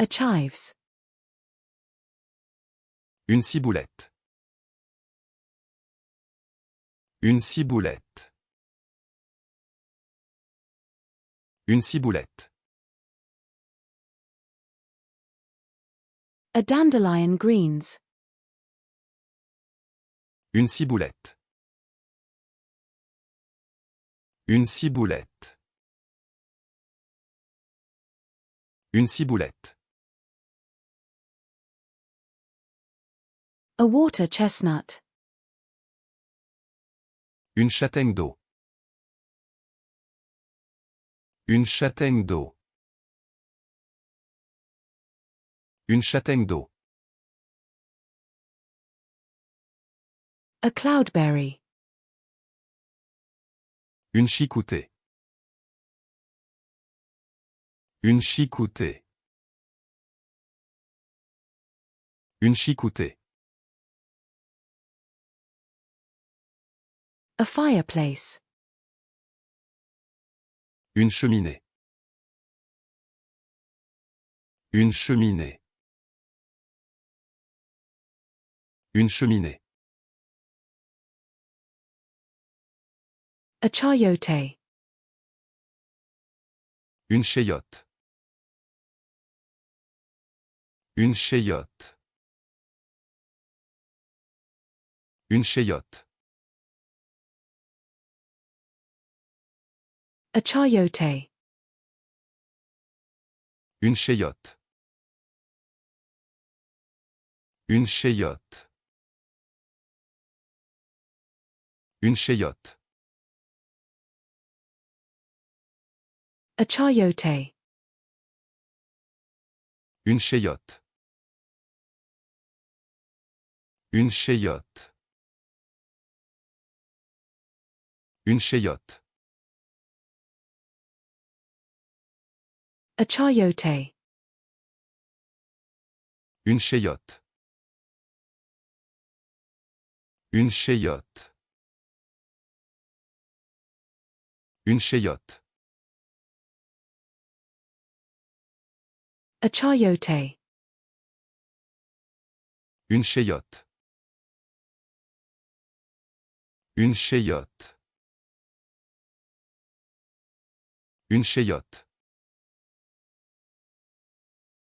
A chives. Une ciboulette. Une ciboulette. Une ciboulette. A dandelion greens. Une ciboulette. Une ciboulette. Une ciboulette. A water chestnut. Une châtaigne d'eau. Une châtaigne d'eau. Une châtaigne d'eau. A cloudberry. Une chicoutée. Une chicoutée. Une chicoutée. A fireplace. Une cheminée. Une cheminée. Une cheminée. A chayote. Une chayotte. Une chayotte. Une chayotte. A chayote. Une chayotte. Une chayotte. Une chayotte. A chayote. Une chayotte. Une chayotte. Une chayotte. A chayote. Une chayotte. Une chayotte. Une chayotte. A chayote. Une chayotte. Une chayotte. Une chayotte.